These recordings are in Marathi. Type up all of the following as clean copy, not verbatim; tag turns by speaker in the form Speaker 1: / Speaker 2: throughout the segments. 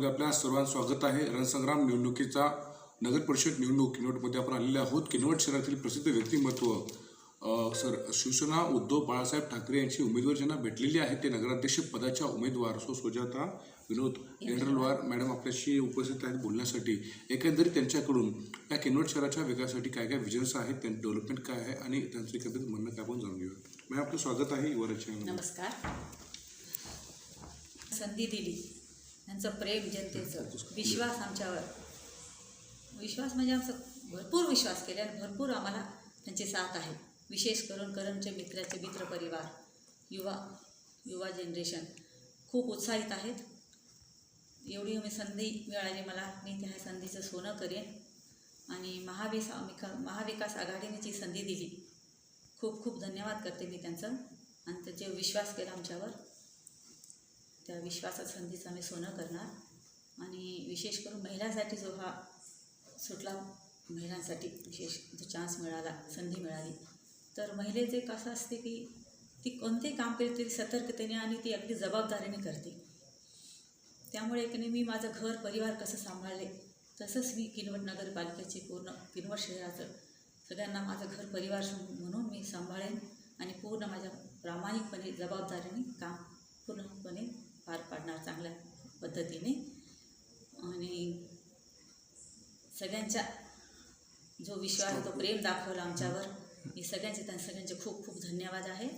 Speaker 1: चॅनलमध्ये आपल्या सर्वांचं स्वागत आहे। रणसंग्राम निवडणुकीचा नगर परिषद निवडणूक किनवटमध्ये आपण आलेले आहोत। किनवट शहरातील प्रसिद्ध व्यक्तिमत्व शिवसेना उद्धव बाळासाहेब ठाकरे यांची उमेदवार ज्यांना भेटलेली आहे ते नगराध्यक्ष पदाच्या उमेदवार सुजाता विनोद केंद्रलवार मॅडम आपल्याशी उपस्थित आहेत बोलण्यासाठी। एकंदरीत त्यांच्याकडून या किनवट शहराच्या विकासासाठी काय काय विजन्स आहेत, त्यांचे डेव्हलपमेंट काय आहे आणि त्यांचं एकंदरीत म्हणणं काय आपण जाणून घेऊया। मॅडम आपलं स्वागत आहे युवराजच्या चॅनलमध्ये।
Speaker 2: नमस्कार। संधी दिली त्यांचं प्रेम, जनतेचं विश्वास आमच्यावर, विश्वास म्हणजे आमचा भरपूर विश्वास केला आणि भरपूर आम्हाला त्यांची साथ आहे। विशेष करून करणचे मित्र परिवार, युवा जनरेशन खूप उत्साहित आहेत। एवढी संधी मिळाली मला, मी त्या संधीचं सोनं करेन आणि महाविकास आघाडीने जी संधी दिली, खूप खूप धन्यवाद करते मी त्यांचं। आणि त्याचे विश्वास केला आमच्यावर, त्या विश्वासात संधीचं आम्ही सोनं करणार। आणि विशेष करून महिलांसाठी जो हा सुटला, महिलांसाठी विशेष जो चान्स मिळाला, संधी मिळाली, तर महिलेचे कसं असते की ती कोणतेही काम केले तरी सतर्कतेने आणि ती अगदी जबाबदारीने करते। त्यामुळे की मी माझं घर परिवार कसं सांभाळले, तसंच मी किनवट नगरपालिकेचे पूर्ण किनवट शहराचं सगळ्यांना माझं घर परिवार म्हणून मी सांभाळेन आणि पूर्ण माझ्या प्रामाणिकपणे जबाबदारीने काम पूर्णपणे पार पाडणार चांगल्या पद्धतीने। आणि सगळ्यांचा जो विश्वास, तो प्रेम दाखवला आमच्यावर, मी सगळ्यांचे खूप खूप धन्यवाद आहे।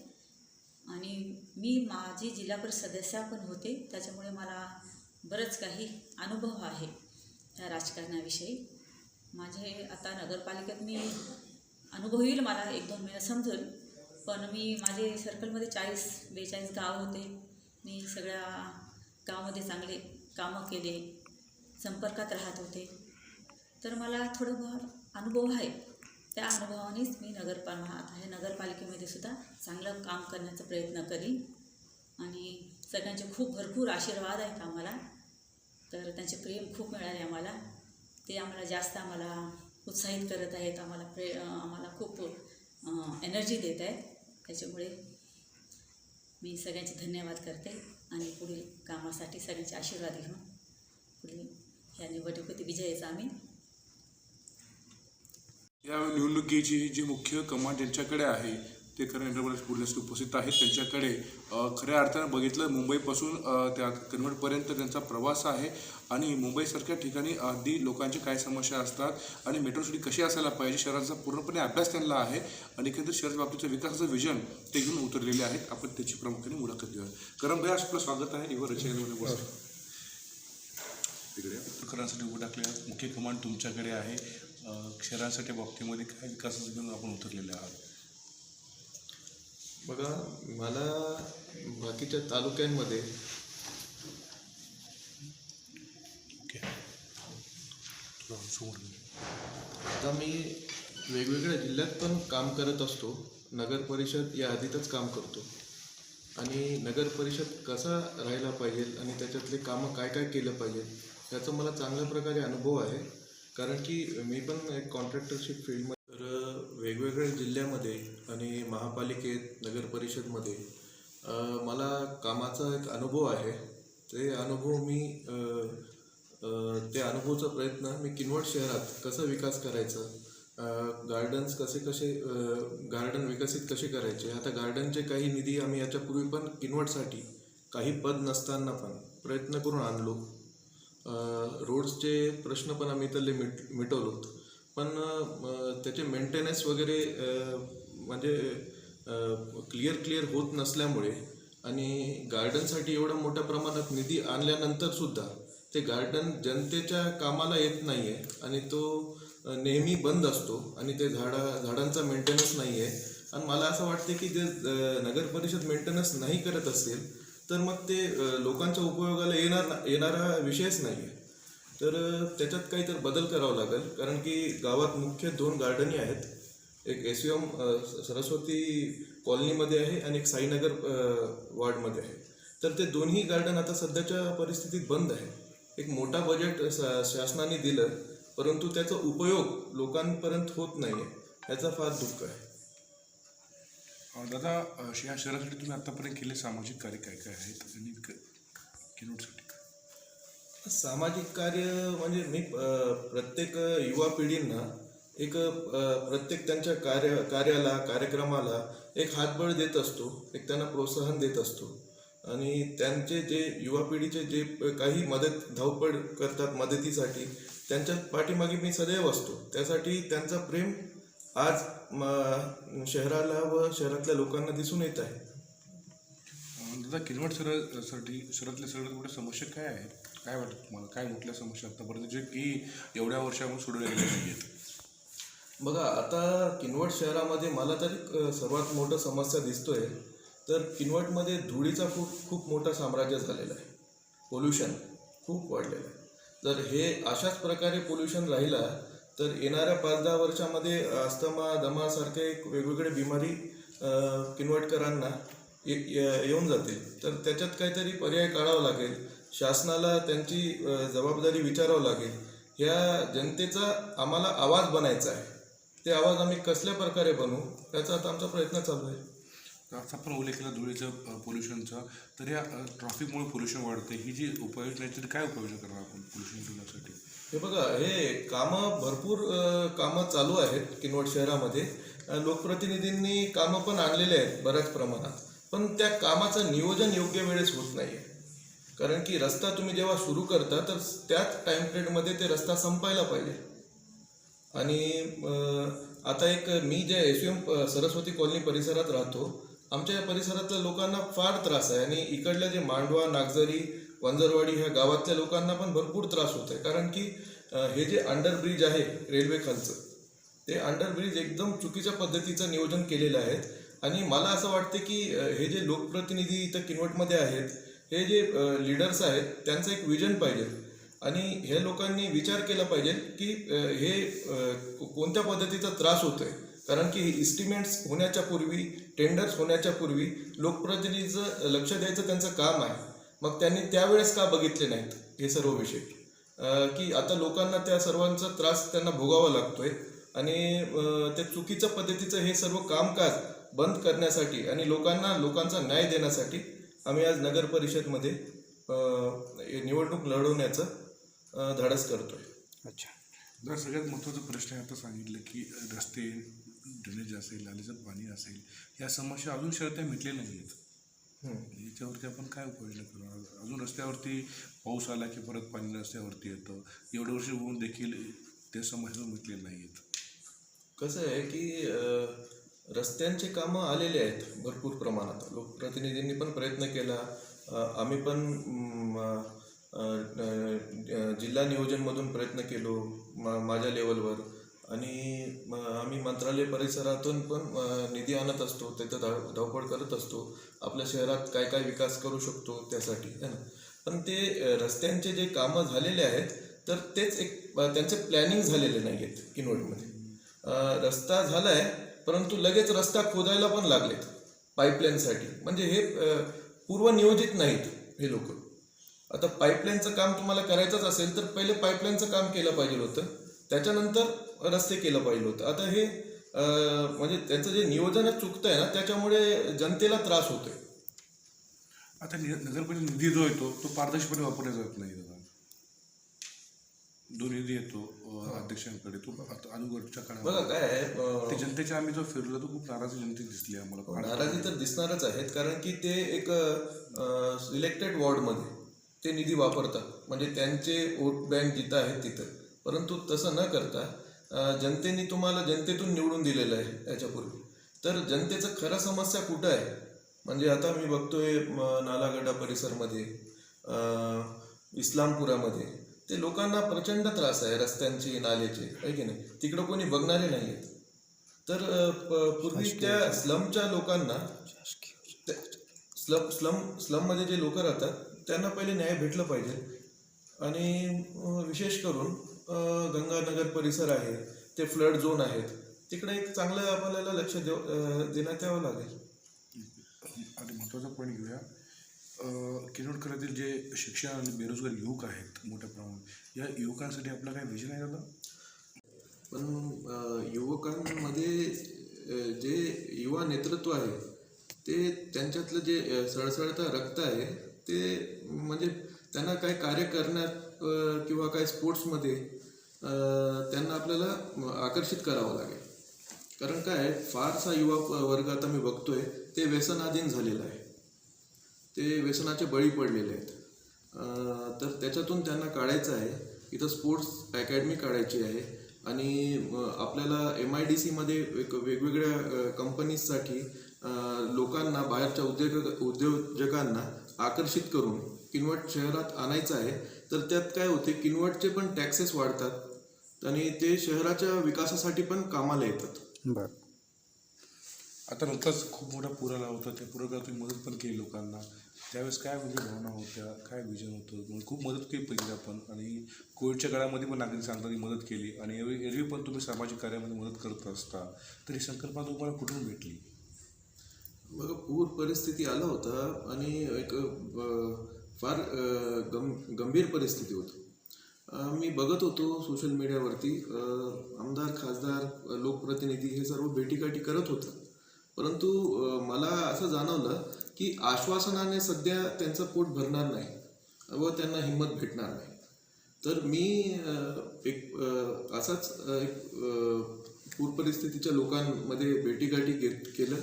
Speaker 2: आणि मी माझी जिल्हा परिषद सदस्य पण होते, त्याच्यामुळे मला बरंच काही अनुभव आहे त्या राजकारणाविषयी। माझे आता नगरपालिकेत मी अनुभव येईल, मला 1-2 महिने समजेल, पण माझे सर्कलमध्ये 40-42 गाव होते। मी सगळ्या गावामध्ये चांगले कामं केले, संपर्कात राहत होते, तर मला थोडंफार अनुभव आहे। त्या अनुभवानेच मी नगरपालिकेमध्ये सुद्धा चांगलं काम करण्याचा प्रयत्न करीन। आणि सगळ्यांचे भरपूर आशीर्वाद आहेत आम्हाला, तर त्यांचे प्रेम खूप मिळाले आम्हाला, ते आम्हाला जास्त उत्साहित करत आहेत, आम्हाला खूप एनर्जी देत आहेत। त्याच्यामुळे मी सगळ्यांचे धन्यवाद करते आणि पुढील कामासाठी सगळ्यांचे आशीर्वाद घेऊन पुढील ह्या निवडणुकीत विजयाचा आम्ही।
Speaker 1: या निवडणुकीची जी मुख्य कमान ज्यांच्याकडे आहे ते खरं इंटरव्ह्यूला बोलण्यासाठी उपस्थित आहेत। त्यांच्याकडे खऱ्या अर्थानं बघितलं मुंबईपासून त्या किनवटपर्यंत त्यांचा प्रवास आहे आणि मुंबईसारख्या ठिकाणी अगदी लोकांची काय समस्या असतात आणि मेट्रो सिटी कशी असायला पाहिजे, शहराचा पूर्णपणे अभ्यास त्यांना आहे आणि एकंदरीत शहराच्या बाबतीचं विकासाचं विजन ते घेऊन उतरलेले आहेत। आपण त्याची प्रामुख्याने मुलाखत घेऊया। करम भैया आपलं स्वागत आहे युवराजच्या चॅनलमध्ये। बस तिकडे खऱ्यांसाठी उभं टाकले मुख्य कमान तुमच्याकडे आहे, शहरांसाठी बाबतीमध्ये काय विकासाचं घेऊन आपण उतरलेले आहात?
Speaker 3: बघा, मला बाकीच्या तालुक्यांमध्ये आता मी वेगवेगळ्या जिल्ह्यात पण काम करत असतो। नगर परिषद या आधीतच काम करतो आणि नगर परिषद कसा राहायला पाहिजे आणि त्याच्यातले कामं काय काय केलं पाहिजे याचा मला चांगल्या प्रकारे अनुभव आहे, कारण की मी पण एक कॉन्ट्रॅक्टरशिप फील्डमध्ये, तर वेगवेगळ्या जिल्ह्यामध्ये आणि महापालिकेत, नगर परिषदमध्ये मला कामाचा एक अनुभव आहे। ते अनुभवाचा प्रयत्न मी किनवट शहरात कसा विकास करायचा, गार्डन विकसित कसे करायचे। आता गार्डनचे काही निधी आम्ही याच्यापूर्वी पण किनवटसाठी काही पद नसताना पण प्रयत्न करून आणलो। रोड्सचे प्रश्न पण आम्ही इथले मिटवलोत, पण त्याचे मेंटेनन्स वगैरे म्हणजे क्लिअर होत नसल्यामुळे आणि गार्डनसाठी एवढ्या मोठ्या प्रमाणात निधी आणल्यानंतरसुद्धा ते गार्डन जनतेच्या कामाला येत नाही आहे आणि तो नेहमी बंद असतो आणि ते झाडांचा मेंटेनन्स नाही आहे। आणि मला असं वाटते की जे नगर परिषद मेंटेनन्स नाही करत असेल तर मग ते लोकांच्या उपयोगाला येणारा विषयच नाही आहे। तर त्याच्यात काहीतरी बदल करावा लागेल, कारण की गावात मुख्य 2 गार्डनी आहेत, एक SUM सरस्वती कॉलनीमध्ये आहे आणि एक साईनगर वॉर्डमध्ये आहे। तर ते दोन्ही गार्डन आता सध्याच्या परिस्थितीत बंद आहे। एक मोठा बजेट शासनाने दिलं, परंतु त्याचा उपयोग लोकांपर्यंत होत नाही आहे, याचा फार दुःख आहे।
Speaker 1: दादा, या शहरासाठी तुम्ही आतापर्यंत केले सामाजिक कार्य काय काय आहेत आणि किनवटसाठी?
Speaker 3: सामाजिक कार्य म्हणजे मी प्रत्येक युवा पिढींना एक प्रत्येक त्यांच्या कार्याला कार्यक्रमाला एक हातबळ देत असतो, एक त्यांना प्रोत्साहन देत असतो. आणि त्यांचे जे युवा पिढीचे जे काही धावपळ करतात मदतीसाठी, त्यांच्या पाठीमागे मी सदैव असतो. त्यासाठी त्यांचा प्रेम आज शहराला व शहरातल्या लोकांना दिसून येत आहे.
Speaker 1: दादा, किनवट शहरातल्या सगळ्यात मोठ्या समस्या काय आहेत? काय वाटतं तुम्हाला? काय मोठ्या समस्या आतापर्यंत जे की एवढ्या वर्षामध्ये सोडवल्या गेल्या नाही आहेत?
Speaker 3: बघा, आता किनवट शहरामध्ये मला तरी सर्वात मोठं समस्या दिसतोय तर किनवटमध्ये धुळीचा खूप मोठा साम्राज्य झालेला आहे. पोल्युशन खूप वाढलेलं आहे. जर हे अशाच प्रकारे पोल्युशन राहिला तर येणाऱ्या 5-10 वर्षामध्ये अस्थमा, दमासारखे वेगवेगळे बिमारी किनवटकरांना येऊन जातील. तर त्याच्यात काहीतरी पर्याय काढावा लागेल. शासनाला त्यांची जबाबदारी विचारावं लागेल. ह्या जनतेचा आम्हाला आवाज बनायचा आहे. ते आवाज आम्ही कसल्या प्रकारे बनवू याचा आता आमचा प्रयत्न चालू आहे.
Speaker 1: आता आपण उल्लेख केला धुळीचं, पोल्युशनचा, तर या ट्रॅफिकमुळे पोल्युशन वाढते. ही जी उपाययोजना आहे, काय उपाययोजना करणार आपण पोल्युशन रोखण्यासाठी?
Speaker 3: हे बघा, हे भरपूर कामं चालू आहेत किनवट शहरामध्ये. लोकप्रतिनिधींनी कामं पण आणलेले आहेत बऱ्याच प्रमाणात, पण त्या कामाचं नियोजन योग्य वेळेस होत नाही आहे. कारण की रस्ता तुम्ही जेव्हा सुरू करता तर त्याच टाईम पिरियडमध्ये ते रस्ता संपायला पाहिजे. आणि आता मी जे SUM सरस्वती कॉलनी परिसरात राहतो, आमच्या या परिसरातल्या लोकांना फार त्रास आहे. आणि इकडल्या जे मांडवा, नागझरी, वंजरवाडी ह्या गावातल्या लोकांना पण भरपूर त्रास होत आहे. कारण की हे जे अंडरब्रिज आहे रेल्वे खालचं, ते अंडरब्रिज एकदम चुकीच्या पद्धतीचं नियोजन केलेलं आहे. आणि मला असं वाटतं की हे जे लोकप्रतिनिधी इथं किनवटमध्ये आहेत, हे जे लीडर्स आहेत, त्यांचं एक विजन पाहिजे. आणि हे लोकांनी विचार केला पाहिजे की हे कोणत्या पद्धतीचा त्रास होतोय. कारण की इस्टिमेट्स होण्याच्या पूर्वी, टेंडर्स होण्याच्या पूर्वी लोकप्रतिनिधीचं लक्ष द्यायचं त्यांचं काम आहे. मग त्यांनी त्यावेळेस का बघितले नाहीत हे सर्व विषय? की आता लोकांना त्या सर्वांचा त्रास त्यांना भोगावा लागतोय. आणि ते चुकीच्या पद्धतीचं हे सर्व कामकाज बंद करण्यासाठी आणि लोकांचा न्याय देण्यासाठी आम्ही आज नगर परिषदमध्ये निवडणूक लढवण्याचं धाडस करतोय.
Speaker 1: अच्छा. जर सगळ्यात महत्त्वाचा प्रश्न आहे, आता सांगितलं की रस्ते, ड्रेनेज असेल, नालीचं पाणी असेल, या समस्या अजून शहरात मिटलेल्या नाही आहेत. याच्यावरती आपण काय उपाययोजना करणार? अजून रस्त्यावरती पाऊस आला की परत पाणी रस्त्यावरती येतं. एवढे वर्ष होऊन देखील त्या समस्या मिटलेल्या नाही आहेत.
Speaker 3: कसं आहे की रस्त्यांचे कामं आलेले आहेत भरपूर प्रमाणात. लोकप्रतिनिधींनी पण प्रयत्न केला. आम्ही पण जिल्हा नियोजनमधून प्रयत्न केलो माझ्या लेवलवर. आणि आम्ही मंत्रालय परिसरातून पण निधी आणत असतो, त्याचं धावपळ करत असतो. आपल्या शहरात काय काय विकास करू शकतो त्यासाठी, है ना. पण ते रस्त्यांचे जे कामं झालेले आहेत तर तेच त्यांचे प्लॅनिंग झालेले नाही आहेत किनवटमध्ये. रस्ता झाला आहे परंतु लगेच रस्ता खोदायला पण लागलेत पाईपलाईनसाठी. म्हणजे हे पूर्वनियोजित नाहीत हे लोक. आता पाईपलाईनचं काम तुम्हाला करायचंच असेल तर पहिले पाईपलाईनचं काम केलं पाहिजे होतं, त्याच्यानंतर रस्ते केलं पाहिजे होतं. आता हे म्हणजे त्यांचं जे नियोजनच चुकतं आहे ना, त्याच्यामुळे जनतेला त्रास होतोय.
Speaker 1: आता नगरपरिषद निधी जो येतो तो पारदर्शकपणे वापरला जात नाही. जो निधी येतो अध्यक्षांकडे, तो अगोदरच्या काळात
Speaker 3: बघा काय आहे,
Speaker 1: ते जनतेच्या आम्ही जो फिरलो तो खूप नाराजी जनते दिसली आम्हाला.
Speaker 3: नाराजी तर दिसणारच आहेत. कारण की ते एक सिलेक्टेड वॉर्डमध्ये ते निधी वापरतात, म्हणजे त्यांचे वोट बँक जिथं आहे तिथं. परंतु तसं न करता जनतेने तुम्हाला जनतेतून निवडून दिलेलं आहे याच्यापूर्वी. तर जनतेचं खरं समस्या कुठं आहे? म्हणजे आता मी बघतोय नालागड्डा परिसरमध्ये, इस्लामपुरामध्ये ते लोकांना प्रचंड त्रास आहे रस्त्यांची, नाल्याचे, आहे की नाही. तिकडं कोणी बघणारे नाही आहेत. तर पूर्वी त्या स्लमच्या लोकांना, स्लममध्ये जे लोक राहतात त्यांना पहिले न्याय भेटलं पाहिजे. आणि विशेष करून गंगानगर परिसर आहे, ते फ्लड झोन आहेत, तिकडे एक चांगलं आपल्याला लक्ष देण्यात यावं लागेल.
Speaker 1: आणि महत्त्वाचा पॉईंट घेऊया. किनवटकरातील जे शिक्षण आणि बेरोजगार युवक आहेत मोठ्या प्रमाणात, या युवकांसाठी आपलं काही विजन आहे दादा?
Speaker 3: पण युवकांमध्ये जे युवा नेतृत्व आहे ते त्यांच्यातलं जे सळसळतं रक्त आहे ते म्हणजे त्यांना काय कार्य करण्यात किंवा काय स्पोर्ट्समध्ये त्यांना आपल्याला आकर्षित करावं लागेल. कारण काय फारसा युवा वर्ग आता मी बघतोय ते व्यसनाधीन झालेलं आहे, ते व्यसनाचे बळी पडलेले आहेत. तर त्याच्यातून त्यांना काढायचं आहे. इथं स्पोर्ट्स अकॅडमी काढायची आहे आणि आपल्याला MIDCमध्ये वेगवेगळ्या कंपनीजसाठी लोकांना, बाहेरच्या उद्योजकांना आकर्षित करून किनवट शहरात आणायचं आहे. तर त्यात काय होते, किनवटचे पण टॅक्सेस वाढतात आणि ते शहराच्या विकासासाठी पण कामाला येतात.
Speaker 4: बरं.
Speaker 1: आता नुकताच खूप मोठा पूर आला होता, त्या पुराला तुम्ही मदत पण केली लोकांना. त्यावेळेस काय म्हणजे भावना होत्या, काय विजन होतं? म्हणजे खूप मदत केली पहिली आपण, आणि कोविडच्या काळामध्ये पण नागरिक सांगतात की मदत केली, आणि एरवी पण तुम्ही सामाजिक कार्यामध्ये मदत करत असता. तर ही संकल्पना तुम्हाला कुठून भेटली?
Speaker 3: बघा, पूर परिस्थिती आला होता आणि एक फार गंभीर परिस्थिती होती. मी बघत होतो सोशल मीडियावरती आमदार, खासदार, लोकप्रतिनिधी हे सर्व भेटीगाठी करत होतं. परंतु मला असं जाणवलं की आश्वासनाने सध्या त्यांचं पोट भरणार नाही व त्यांना हिंमत भेटणार नाही. तर मी असाच पूर परिस्थितीच्या लोकांमध्ये भेटीगाठी केलं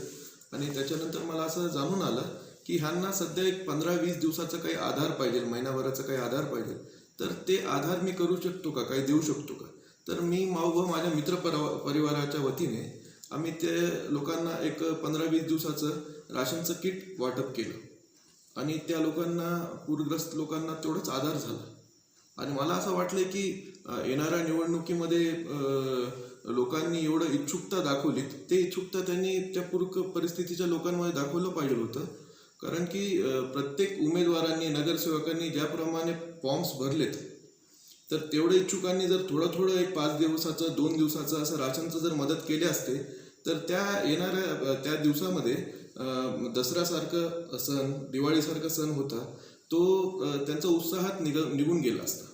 Speaker 3: आणि त्याच्यानंतर मला असं जाणून आलं की ह्यांना सध्या एक 15-20 दिवसाचा काही आधार पाहिजे, महिनाभराचा काही आधार पाहिजे. तर ते आधार मी करू शकतो का, काही देऊ शकतो का? तर मी व माझ्या मित्र परिवाराच्या वतीने आम्ही ते लोकांना एक 15-20 दिवसाचं राशनचं किट वाटप केलं आणि त्या लोकांना, पूरग्रस्त लोकांना तेवढंच आधार झाला. आणि मला असं वाटलं की येणाऱ्या निवडणुकीमध्ये लोकांनी एवढं इच्छुकता दाखवली, ते इच्छुकता त्यांनी त्या पूर परिस्थितीच्या लोकांमध्ये दाखवलं पाहिजे होतं. कारण की प्रत्येक उमेदवारांनी, नगरसेवकांनी ज्याप्रमाणे फॉर्म्स भरलेत, तर तेवढ्या इच्छुकांनी जर थोडं एक 5 दिवसाचं, 2 दिवसाचं असं राशनचं जर मदत केली असते, तर त्या दिवसामध्ये दसऱ्यासारखं सण, दिवाळीसारखा सण होता, तो त्यांचा उत्साहात निघून गेला असता.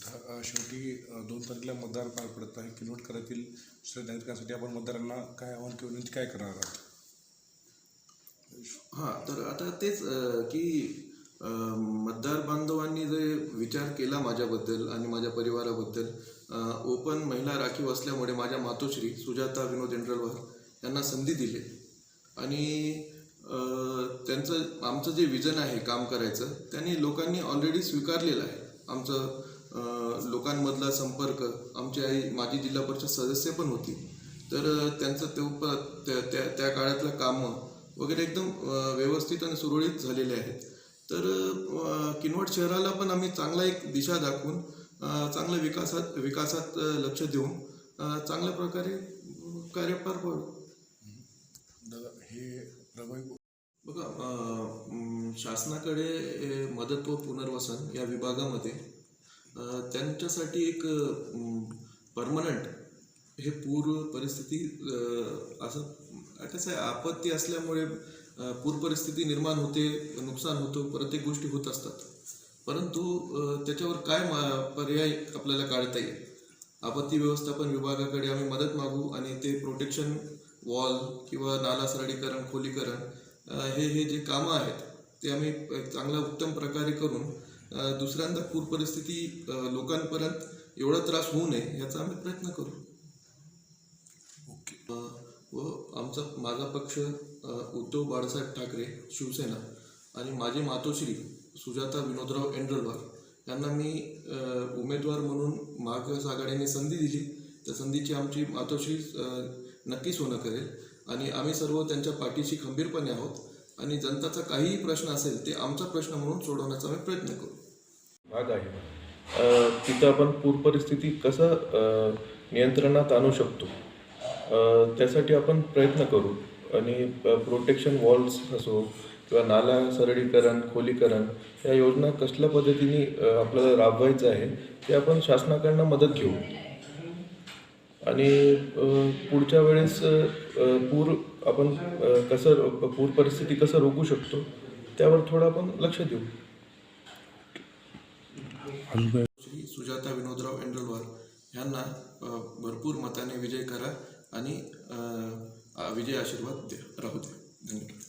Speaker 1: आता शेवटी 2 तारखेला मतदार पार पडत आहे. किनवटकरातील नागरिकांसाठी आपण मतदारांना काय आव्हान किंवा विनंती काय करणार आहात?
Speaker 3: हां, तर आता तेच की मतदार बांधवांनी जे विचार केला माझ्याबद्दल आणि माझ्या परिवाराबद्दल, ओपन महिला राखीव असल्यामुळे माझ्या मातोश्री सुजाता विनोद एंड्रलवार यांना संधी दिली आणि आमचं जे विजन आहे काम करायचं, त्यांनी लोकांनी ऑलरेडी स्वीकारलेलं आहे. आमचं लोकांमधला संपर्क, आमची आई माजी जिल्हा परिषद सदस्य पण होती, तर त्यांचं त्या काळातलं कामं वगैरे एकदम व्यवस्थित आणि सुरळीत झालेले आहेत. तर किनवट शहराला पण आम्ही चांगला एक दिशा दाखवून चांगल्या विकासात लक्ष देऊन चांगल्या प्रकारे कार्य पार पाडू.
Speaker 1: दादा, हे प्रभावी
Speaker 3: बघा, शासनाकडे मदत व पुनर्वसन या विभागामध्ये त्यांच्यासाठी एक परमनंट हे पूर परिस्थिती असं कसं आहे, आपत्ती असल्यामुळे पूर परिस्थिती निर्माण होते, नुकसान होतं, प्रत्येक गोष्टी होत असतात. परंतु त्याच्यावर काय पर्याय आपल्याला काढता येईल, आपत्ती व्यवस्थापन विभागाकडे आम्ही मदत मागू आणि ते प्रोटेक्शन वॉल किंवा नाला सरळीकरण, खोलीकरण हे जे कामं आहेत ते आम्ही चांगल्या उत्तम प्रकारे करून दुसऱ्यांदा पूर परिस्थिती लोकांपर्यंत एवढा त्रास होऊ नये याचा आम्ही प्रयत्न करू. व माझा पक्ष उद्धव बाळासाहेब ठाकरे शिवसेना आणि माझे मातोश्री सुजाता विनोदराव एंड्रलवार यांना मी उमेदवार म्हणून महाविकास आघाडीने संधी दिली. त्या संधीची आमची मातोश्री नक्की सोनं करेल आणि आम्ही सर्व त्यांच्या पाठीशी खंबीरपणे आहोत आणि जनताचा काहीही प्रश्न असेल ते आमचा प्रश्न म्हणून सोडवण्याचा आम्ही प्रयत्न करू.
Speaker 5: भाग आहे तिथं आपण पूर परिस्थिती कसं नियंत्रणात आणू शकतो त्यासाठी आपण प्रयत्न करू आणि प्रोटेक्शन वॉल्स असो किंवा नाला सरळीकरण, खोलीकरण या योजना कसल्या पद्धतीने आपल्याला राबवायचं आहे ते आपण शासनाकडनं मदत घेऊ आणि पुढच्या वेळेस पूर परिस्थिती कसं रोखू शकतो त्यावर थोडं आपण लक्ष देऊ.
Speaker 3: श्री सुजाता विनोदराव एंड्रलवार यांना भरपूर मताने विजय करा आणि विजय आशीर्वाद राहू द्या. धन्यवाद.